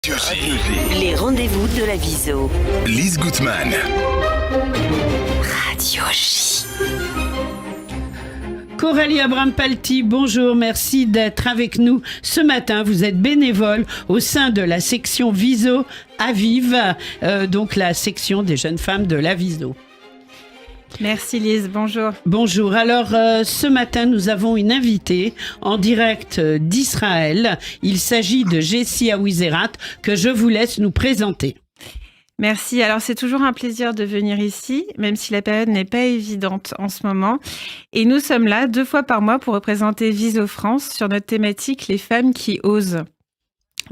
Les rendez-vous de la Viso. Lise Gutman. Radio J. Coralie Abram-Palti, bonjour, merci d'être avec nous ce matin. Vous êtes bénévole au sein de la section Viso à Vive, donc la section des jeunes femmes de la Viso. Merci Lise, bonjour. Bonjour, alors ce matin nous avons une invitée en direct d'Israël. Il s'agit de Jessie Awizerat que je vous laisse nous présenter. Merci, alors c'est toujours un plaisir de venir ici, même si la période n'est pas évidente en ce moment. Et nous sommes là 2 fois par mois pour représenter Viso France sur notre thématique « Les femmes qui osent ».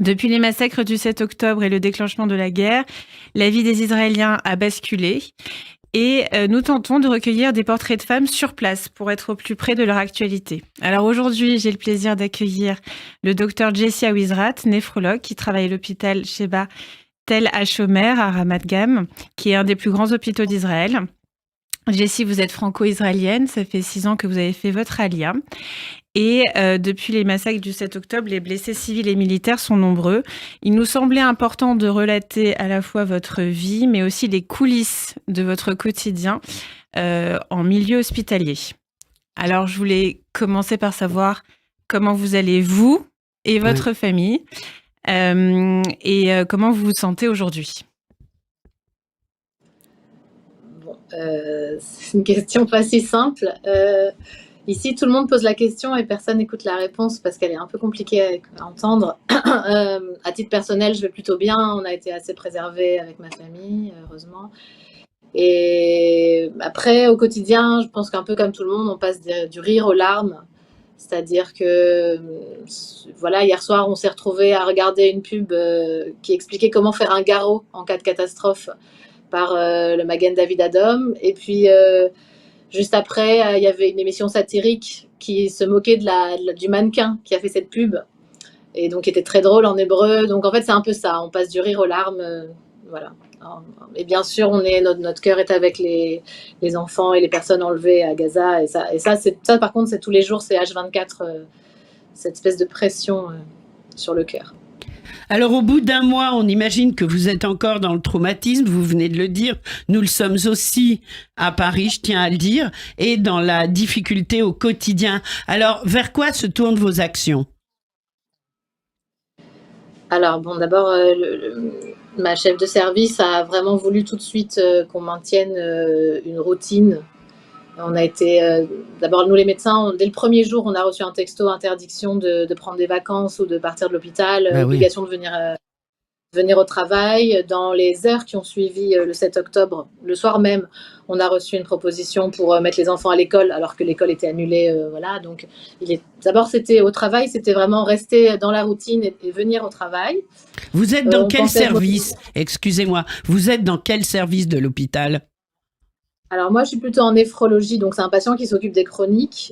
Depuis les massacres du 7 octobre et le déclenchement de la guerre, la vie des Israéliens a basculé. Et nous tentons de recueillir des portraits de femmes sur place pour être au plus près de leur actualité. Alors aujourd'hui, j'ai le plaisir d'accueillir le docteur Jessie Awizerat, néphrologue, qui travaille à l'hôpital Sheba Tel HaShomer à Ramat Gan, qui est un des plus grands hôpitaux d'Israël. Jessie, vous êtes franco-israélienne, ça fait 6 ans que vous avez fait votre alia. Et depuis les massacres du 7 octobre, les blessés civils et militaires sont nombreux. Il nous semblait important de relater à la fois votre vie, mais aussi les coulisses de votre quotidien en milieu hospitalier. Alors, je voulais commencer par savoir comment vous allez, vous et votre famille, et comment vous vous sentez aujourd'hui. Bon, c'est une question pas si simple. Ici, tout le monde pose la question et personne n'écoute la réponse parce qu'elle est un peu compliquée à entendre. À titre personnel, je vais plutôt bien. On a été assez préservés avec ma famille, heureusement. Et après, au quotidien, je pense qu'un peu comme tout le monde, on passe du rire aux larmes. C'est-à-dire que, voilà, hier soir, on s'est retrouvés à regarder une pub qui expliquait comment faire un garrot en cas de catastrophe par le Magen David Adom. Et puis... juste après, il y avait une émission satirique qui se moquait du mannequin qui a fait cette pub et donc qui était très drôle en hébreu. Donc en fait, c'est un peu ça. On passe du rire aux larmes, voilà. Et bien sûr, notre cœur est avec les enfants et les personnes enlevées à Gaza. Et ça par contre, c'est tous les jours, c'est H24, cette espèce de pression sur le cœur. Alors, au bout d'un mois, on imagine que vous êtes encore dans le traumatisme, vous venez de le dire. Nous le sommes aussi à Paris, je tiens à le dire, et dans la difficulté au quotidien. Alors, vers quoi se tournent vos actions ? Alors, bon, d'abord, ma chef de service a vraiment voulu tout de suite qu'on maintienne une routine. On a été, d'abord, nous les médecins, dès le premier jour, on a reçu un texto interdiction de prendre des vacances ou de partir de l'hôpital, obligation de venir au travail. Dans les heures qui ont suivi le 7 octobre, le soir même, on a reçu une proposition pour mettre les enfants à l'école alors que l'école était annulée. Voilà. Donc, d'abord, c'était au travail, c'était vraiment rester dans la routine et venir au travail. Vous êtes dans quel service ? Excusez-moi, vous êtes dans quel service de l'hôpital ? Alors moi, je suis plutôt en néphrologie, donc c'est un patient qui s'occupe des chroniques,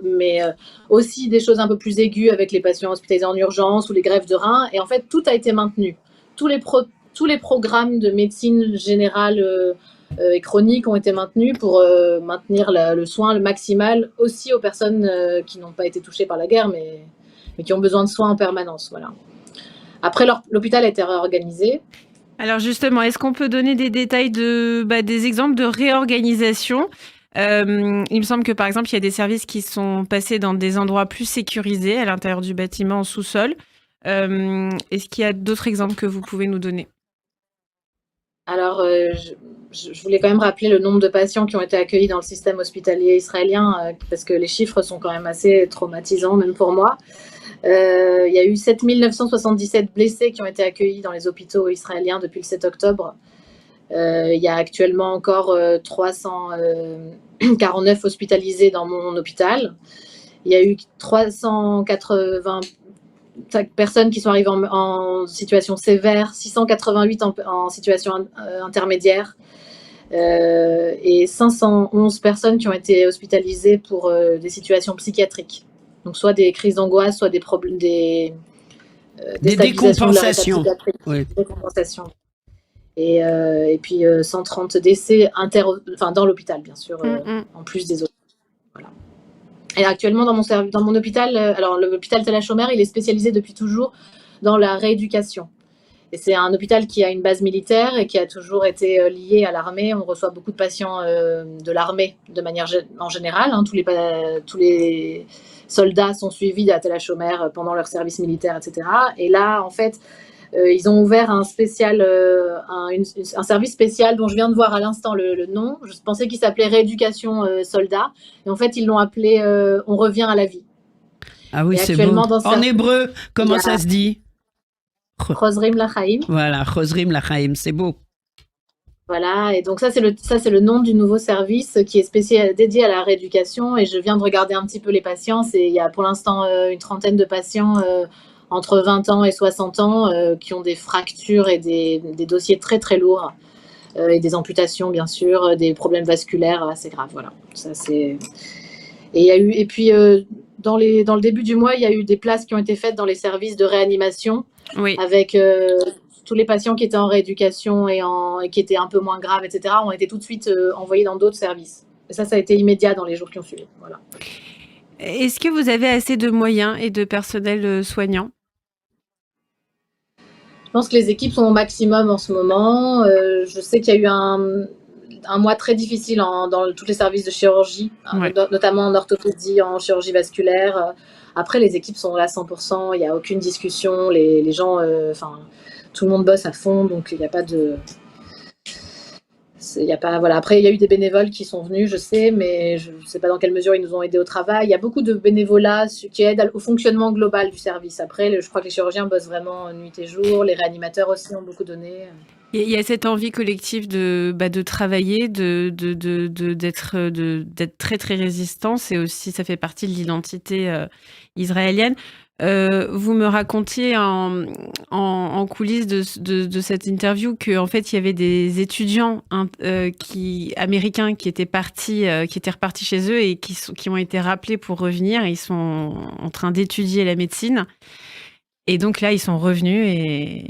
mais aussi des choses un peu plus aiguës avec les patients hospitalisés en urgence ou les greffes de reins. Et en fait, tout a été maintenu. Tous les programmes de médecine générale et chronique ont été maintenus pour maintenir le soin le maximal aussi aux personnes qui n'ont pas été touchées par la guerre, mais qui ont besoin de soins en permanence. Voilà. Après, l'hôpital a été réorganisé. Alors justement, est-ce qu'on peut donner des détails des exemples de réorganisation ? Il me semble que par exemple, il y a des services qui sont passés dans des endroits plus sécurisés à l'intérieur du bâtiment en sous-sol. Est-ce qu'il y a d'autres exemples que vous pouvez nous donner ? Alors, je voulais quand même rappeler le nombre de patients qui ont été accueillis dans le système hospitalier israélien parce que les chiffres sont quand même assez traumatisants, même pour moi. Il y a eu 7 977 blessés qui ont été accueillis dans les hôpitaux israéliens depuis le 7 octobre. Il y a actuellement encore 349 hospitalisés dans mon hôpital. Il y a eu 380 personnes qui sont arrivées en situation sévère, 688 en situation intermédiaire et 511 personnes qui ont été hospitalisées pour des situations psychiatriques. Donc soit des crises d'angoisse, soit des décompensations. Décompensations. Et puis 130 décès dans l'hôpital, bien sûr, en plus des autres. Voilà. Et actuellement, dans mon hôpital, alors l'hôpital Tel HaShomer, il est spécialisé depuis toujours dans la rééducation. Et c'est un hôpital qui a une base militaire et qui a toujours été lié à l'armée. On reçoit beaucoup de patients de l'armée de manière en général. Hein. Tous les soldats sont suivis à Tel HaShomer pendant leur service militaire, etc. Et là, en fait, ils ont ouvert un service spécial dont je viens de voir à l'instant le nom. Je pensais qu'il s'appelait Rééducation Soldats. Et en fait, ils l'ont appelé On revient à la vie. Ah oui, Et c'est beau. En hébreu, comment ça se dit? Chozrim Lachaim. Voilà, Chozrim Lachaim, c'est beau. Voilà, et donc ça c'est le nom du nouveau service qui est dédié à la rééducation. Et je viens de regarder un petit peu les patients. Il y a pour l'instant une trentaine de patients entre 20 ans et 60 ans qui ont des fractures et des dossiers très très lourds et des amputations bien sûr, des problèmes vasculaires assez graves. Voilà, ça c'est. Et puis dans le début du mois, il y a eu des places qui ont été faites dans les services de réanimation. Oui. Avec tous les patients qui étaient en rééducation et qui étaient un peu moins graves, etc., ont été tout de suite envoyés dans d'autres services. Et ça a été immédiat dans les jours qui ont suivi. Voilà. Est-ce que vous avez assez de moyens et de personnel soignant? Je pense que les équipes sont au maximum en ce moment. Je sais qu'il y a eu un mois très difficile dans tous les services de chirurgie, ouais. Notamment en orthopédie, en chirurgie vasculaire. Après, les équipes sont là à 100%, il n'y a aucune discussion, les gens, tout le monde bosse à fond, donc il n'y a pas de... Voilà. Après, il y a eu des bénévoles qui sont venus, je sais, mais je ne sais pas dans quelle mesure ils nous ont aidés au travail. Il y a beaucoup de bénévolats qui aident au fonctionnement global du service. Après, je crois que les chirurgiens bossent vraiment nuit et jour, les réanimateurs aussi ont beaucoup donné. Il y a cette envie collective de travailler, d'être très très résistant. C'est aussi, ça fait partie de l'identité israélienne. Vous me racontiez en coulisses de cette interview qu'en fait il y avait des étudiants américains qui étaient repartis chez eux et qui ont été rappelés pour revenir. Ils sont en train d'étudier la médecine et donc là ils sont revenus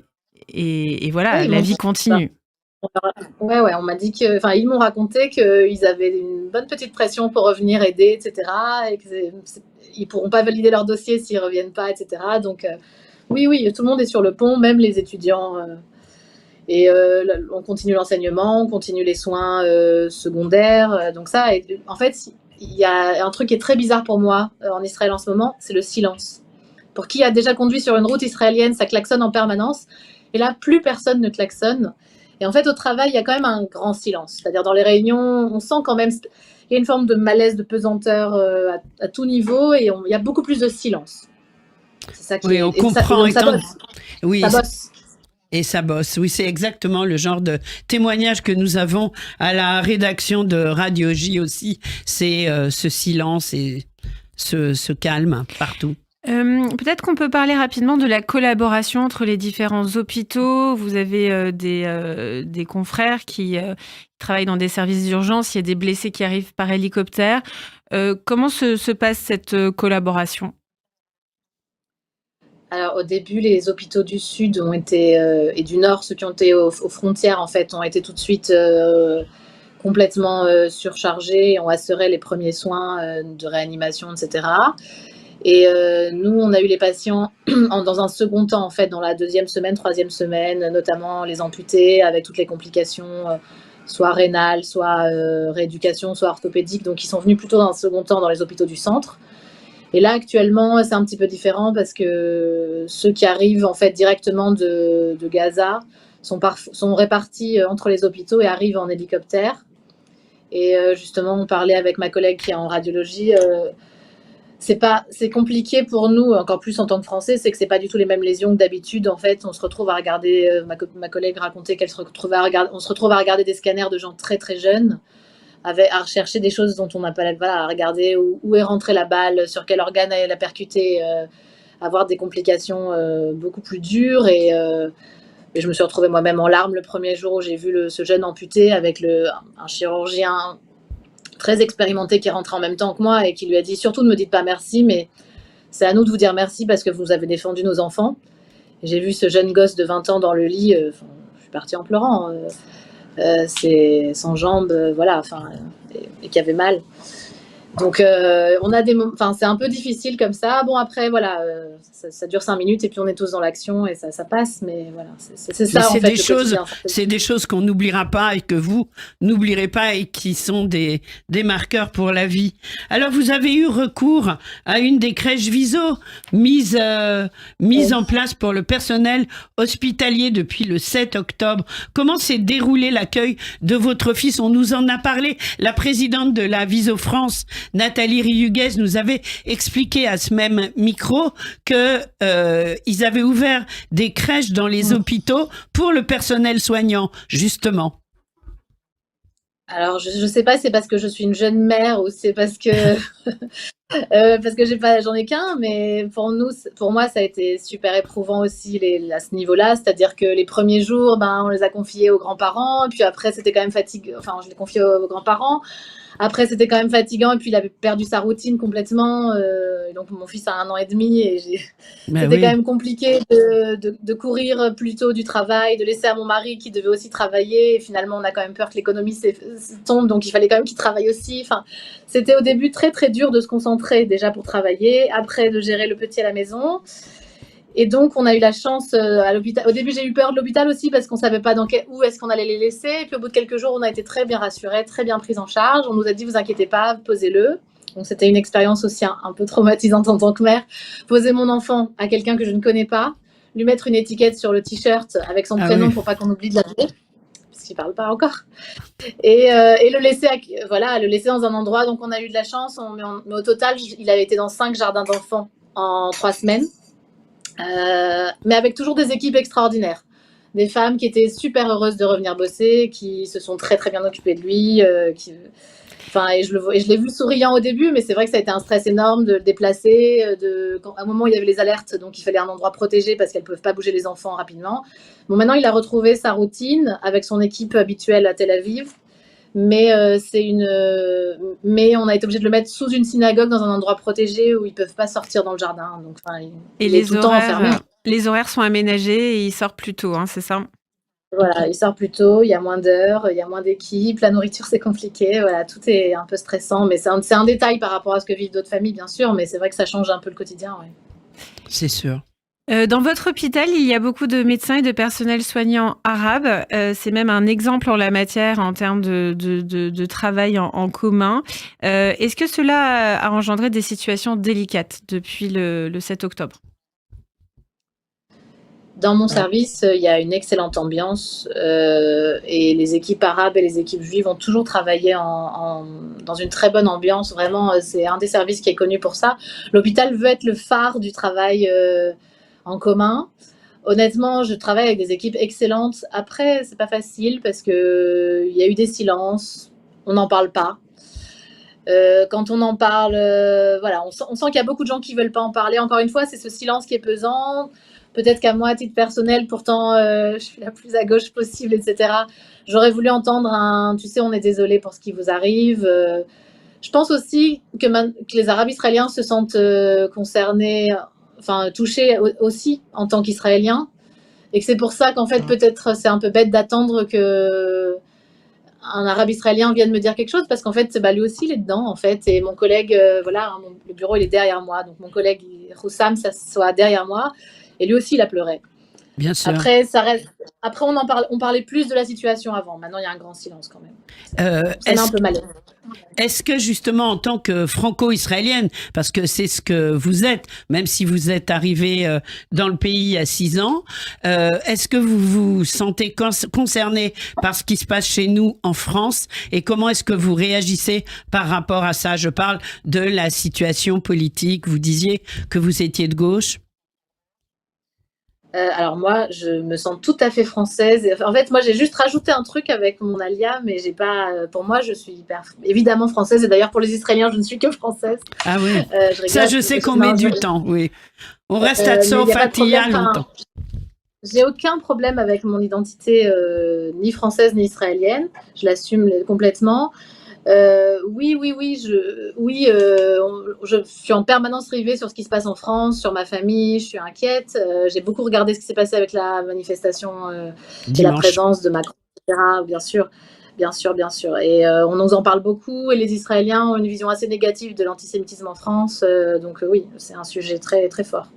et voilà, oui, la vie continue. Ouais, on m'a dit ils m'ont raconté qu'ils avaient une bonne petite pression pour revenir aider, etc. Et qu'ils pourront pas valider leur dossier s'ils reviennent pas, etc. Donc oui, tout le monde est sur le pont, même les étudiants. Et on continue l'enseignement, on continue les soins secondaires. Donc ça, en fait, il y a un truc qui est très bizarre pour moi en Israël en ce moment, c'est le silence. Pour qui a déjà conduit sur une route israélienne, ça klaxonne en permanence. Et là, plus personne ne klaxonne. Et en fait, au travail, il y a quand même un grand silence. C'est-à-dire, dans les réunions, on sent quand même... Il y a une forme de malaise, de pesanteur à tout niveau. Et il y a beaucoup plus de silence. C'est ça qui on comprend. Ça bosse. Oui, ça bosse. Et ça bosse. Oui, c'est exactement le genre de témoignage que nous avons à la rédaction de Radio J aussi. C'est ce silence et ce calme partout. Peut-être qu'on peut parler rapidement de la collaboration entre les différents hôpitaux. Vous avez des confrères qui travaillent dans des services d'urgence. Il y a des blessés qui arrivent par hélicoptère. Comment se passe cette collaboration ? Alors au début, les hôpitaux du Sud et du Nord, ceux qui ont été aux frontières, en fait, ont été tout de suite complètement surchargés, ont assuré les premiers soins de réanimation, etc. Et nous, on a eu les patients dans un second temps, en fait, dans la 2e semaine, 3e semaine, notamment les amputés avec toutes les complications, soit rénales, soit rééducation, soit orthopédiques. Donc, ils sont venus plutôt dans un second temps dans les hôpitaux du centre. Et là, actuellement, c'est un petit peu différent parce que ceux qui arrivent, en fait, directement de Gaza sont répartis entre les hôpitaux et arrivent en hélicoptère. Et justement, on parlait avec ma collègue qui est en radiologie. C'est compliqué pour nous, encore plus en tant que Français, c'est que c'est pas du tout les mêmes lésions que d'habitude. En fait, on se retrouve à regarder, ma collègue racontait on se retrouve à regarder des scanners de gens très très jeunes, à rechercher des choses dont on n'a pas à regarder où est rentrée la balle, sur quel organe elle a percuté, avoir des complications beaucoup plus dures. Et je me suis retrouvée moi-même en larmes le premier jour où j'ai vu ce jeune amputé avec un chirurgien très expérimenté qui est rentré en même temps que moi et qui lui a dit « Surtout ne me dites pas merci, mais c'est à nous de vous dire merci parce que vous avez défendu nos enfants. » J'ai vu ce jeune gosse de 20 ans dans le lit, je suis partie en pleurant. C'est sans jambes, et qui avait mal. Donc, on a enfin, c'est un peu difficile comme ça. Bon, après, voilà, ça dure 5 minutes et puis on est tous dans l'action et ça passe. Mais voilà, c'est ça, en fait, le quotidien. C'est des choses qu'on n'oubliera pas et que vous n'oublierez pas et qui sont des marqueurs pour la vie. Alors, vous avez eu recours à une des crèches Viso mise en place pour le personnel hospitalier depuis le 7 octobre. Comment s'est déroulé l'accueil de votre fils? On nous en a parlé. La présidente de la Viso France, Nathalie Riuguez, nous avait expliqué à ce même micro que ils avaient ouvert des crèches dans les hôpitaux pour le personnel soignant, justement. Alors, je sais pas, c'est parce que je suis une jeune mère ou c'est parce que j'en ai qu'un, mais pour moi, ça a été super éprouvant aussi à ce niveau-là. C'est-à-dire que les premiers jours, on les a confiés aux grands-parents, et puis après, c'était quand même fatigant. Enfin, je les confiais aux grands-parents. Après, c'était quand même fatigant, et puis il avait perdu sa routine complètement. Donc, mon fils a 1 an et demi, et c'était quand même compliqué de courir plus tôt du travail, de laisser à mon mari qui devait aussi travailler. Et finalement, on a quand même peur que l'économie tombe, donc il fallait quand même qu'il travaille aussi. Enfin, c'était au début très, très dur de se concentrer déjà pour travailler, après de gérer le petit à la maison. Et donc, on a eu la chance à l'hôpital. Au début, j'ai eu peur de l'hôpital aussi parce qu'on ne savait pas où est-ce qu'on allait les laisser. Et puis, au bout de quelques jours, on a été très bien rassurés, très bien pris en charge. On nous a dit, vous inquiétez pas, posez-le. Donc, c'était une expérience aussi un peu traumatisante en tant que mère. Poser mon enfant à quelqu'un que je ne connais pas, lui mettre une étiquette sur le t-shirt avec son prénom pour pas qu'on oublie de l'appeler, parce qu'il parle pas encore. Et le laisser dans un endroit. Donc, on a eu de la chance. Mais au total, il avait été dans 5 jardins d'enfants en 3 semaines. Mais avec toujours des équipes extraordinaires. Des femmes qui étaient super heureuses de revenir bosser, qui se sont très très bien occupées de lui. Et je l'ai vu souriant au début, mais c'est vrai que ça a été un stress énorme de le déplacer. À un moment, il y avait les alertes, donc il fallait un endroit protégé parce qu'elles ne peuvent pas bouger les enfants rapidement. Bon, maintenant, il a retrouvé sa routine avec son équipe habituelle à Tel Aviv. Mais on a été obligé de le mettre sous une synagogue dans un endroit protégé où ils peuvent pas sortir dans le jardin. Donc, il est tout le temps enfermé. Les horaires sont aménagés et il sort plus tôt, c'est ça? Voilà, il sort plus tôt, il y a moins d'heures, il y a moins d'équipes, la nourriture c'est compliqué, voilà, tout est un peu stressant, mais c'est un détail par rapport à ce que vivent d'autres familles, bien sûr, mais c'est vrai que ça change un peu le quotidien. Ouais. C'est sûr. Dans votre hôpital, il y a beaucoup de médecins et de personnel soignant arabes. C'est même un exemple en la matière en termes de travail en commun. Est-ce que cela a engendré des situations délicates depuis le 7 octobre ? Dans mon service, il y a une excellente ambiance et les équipes arabes et les équipes juives ont toujours travaillé dans une très bonne ambiance. Vraiment, c'est un des services qui est connu pour ça. L'hôpital veut être le phare du travail en commun. Honnêtement, je travaille avec des équipes excellentes. Après, c'est pas facile parce que il y a eu des silences. On n'en parle pas. Quand on en parle, voilà, on sent qu'il y a beaucoup de gens qui veulent pas en parler. Encore une fois, c'est ce silence qui est pesant. Peut-être qu'à moi, à titre personnel, pourtant, je suis la plus à gauche possible, etc. J'aurais voulu entendre tu sais, on est désolé pour ce qui vous arrive. Je pense aussi que les Arabes israéliens se sentent concernés, enfin touchés aussi en tant qu'Israéliens, et que c'est pour ça qu'en fait, peut-être, c'est un peu bête d'attendre que un Arabe israélien vienne me dire quelque chose, parce qu'en fait, lui aussi, il est dedans, en fait. Et mon collègue, le bureau, il est derrière moi. Donc, mon collègue, Roussam, s'assoit derrière moi. Et lui aussi, il a pleuré. Bien sûr. Après, on parlait plus de la situation avant. Maintenant, il y a un grand silence quand même. Ça m'a un peu mal. Est-ce que justement, en tant que franco-israélienne, parce que c'est ce que vous êtes, même si vous êtes arrivée dans le pays à 6 ans, est-ce que vous vous sentez concerné par ce qui se passe chez nous en France, et comment est-ce que vous réagissez par rapport à ça? Je parle de la situation politique. Vous disiez que vous étiez de gauche. Alors moi, je me sens tout à fait française. En fait, moi, j'ai juste rajouté un truc avec mon alia, mais j'ai pas. Pour moi, je suis évidemment française. Et d'ailleurs, pour les Israéliens, je ne suis que française. Ah oui. Je sais qu'on met du temps. Oui. On reste à Tsofatia longtemps. J'ai aucun problème avec mon identité, ni française ni israélienne. Je l'assume complètement. Oui, je suis en permanence rivée sur ce qui se passe en France, sur ma famille, je suis inquiète. J'ai beaucoup regardé ce qui s'est passé avec la manifestation et la présence de Macron, etc., bien sûr. bien sûr, bien sûr. Et on nous en parle beaucoup, et les Israéliens ont une vision assez négative de l'antisémitisme en France. Donc oui, c'est un sujet très, très fort,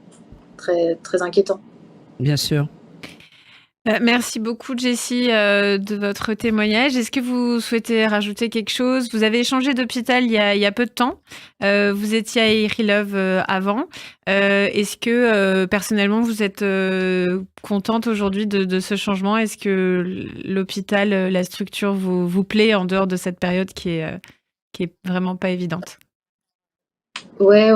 très, très inquiétant. Bien sûr. Merci beaucoup, Jessie, de votre témoignage. Est-ce que vous souhaitez rajouter quelque chose? Vous avez changé d'hôpital il y a peu de temps. Vous étiez à Irilov avant. Est-ce que, personnellement, vous êtes contente aujourd'hui de ce changement? Est-ce que l'hôpital, la structure vous plaît en dehors de cette période qui est vraiment pas évidente? Ouais.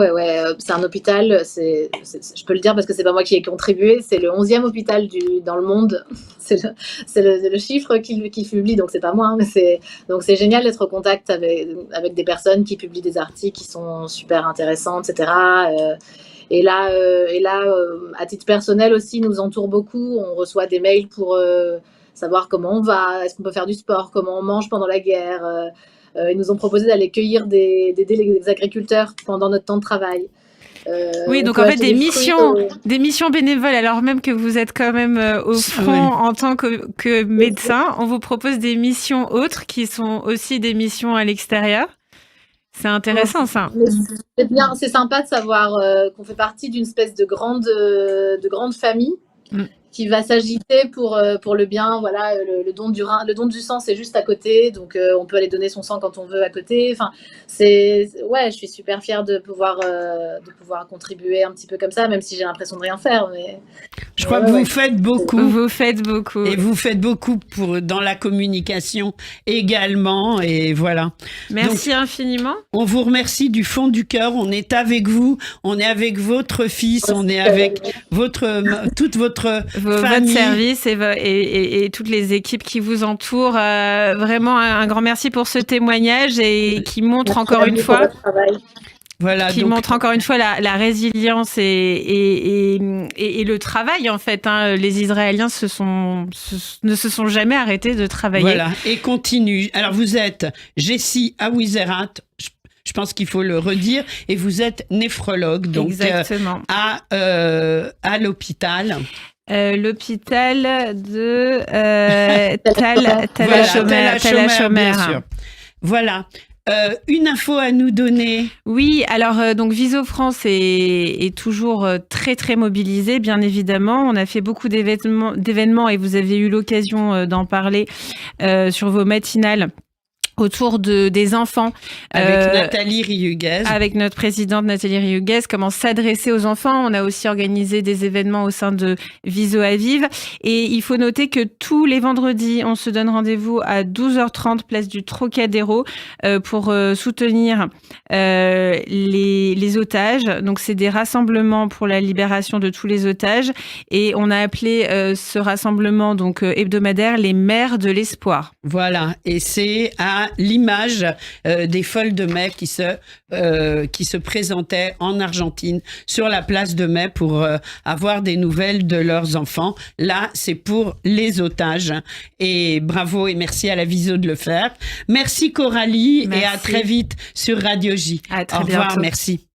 C'est un hôpital, je peux le dire parce que c'est pas moi qui ai contribué, c'est le 11e hôpital dans le monde. C'est le chiffre qui publie, donc c'est pas moi, hein, mais donc c'est génial d'être au contact avec des personnes qui publient des articles qui sont super intéressants, etc. Et là, à titre personnel aussi, nous entoure beaucoup. On reçoit des mails pour savoir comment on va, est-ce qu'on peut faire du sport, comment on mange pendant la guerre. Ils nous ont proposé d'aller cueillir des agriculteurs pendant notre temps de travail. Oui, donc en fait des missions bénévoles, alors même que vous êtes quand même au front en tant que médecin, on vous propose des missions autres qui sont aussi des missions à l'extérieur. C'est intéressant ça. C'est bien, c'est sympa de savoir qu'on fait partie d'une espèce de grande famille. Qui va s'agiter pour le bien. Voilà, le don du sang, c'est juste à côté, donc on peut aller donner son sang quand on veut à côté. Enfin, je suis super fière de pouvoir contribuer un petit peu comme ça, même si j'ai l'impression de rien faire. Mais je crois que vous faites beaucoup. Vous faites beaucoup. Et vous faites beaucoup dans la communication également, et voilà. Merci donc, infiniment. On vous remercie du fond du cœur. On est avec vous. On est avec votre fils. On est avec toute votre votre service et toutes les équipes qui vous entourent. Vraiment un grand merci pour ce témoignage et qui montre encore une fois montre encore une fois la résilience et le travail en fait. Hein. Les Israéliens ne se sont jamais arrêtés de travailler. Voilà, et continuent. Alors vous êtes Jessie Awizerat, je pense qu'il faut le redire, et vous êtes néphrologue, donc à l'hôpital. L'hôpital de Tel HaShomer. Voilà. Une info à nous donner. Oui, alors donc Viso France est toujours très très mobilisé, bien évidemment. On a fait beaucoup d'événements et vous avez eu l'occasion d'en parler sur vos matinales. Autour des enfants. Avec Nathalie Rihuguez. Avec notre présidente Nathalie Rihuguez, comment s'adresser aux enfants. On a aussi organisé des événements au sein de Viso Aviv. Et il faut noter que tous les vendredis, on se donne rendez-vous à 12h30, place du Trocadéro, pour soutenir les otages. Donc, c'est des rassemblements pour la libération de tous les otages. Et on a appelé ce rassemblement donc hebdomadaire les Mères de l'Espoir. Voilà. Et c'est à l'image des Folles de Mai qui se présentaient en Argentine sur la place de Mai pour avoir des nouvelles de leurs enfants. Là, c'est pour les otages. Et bravo et merci à la Viso de le faire. Merci Coralie. Merci. Et à très vite sur Radio J. À très Au revoir, bientôt. merci.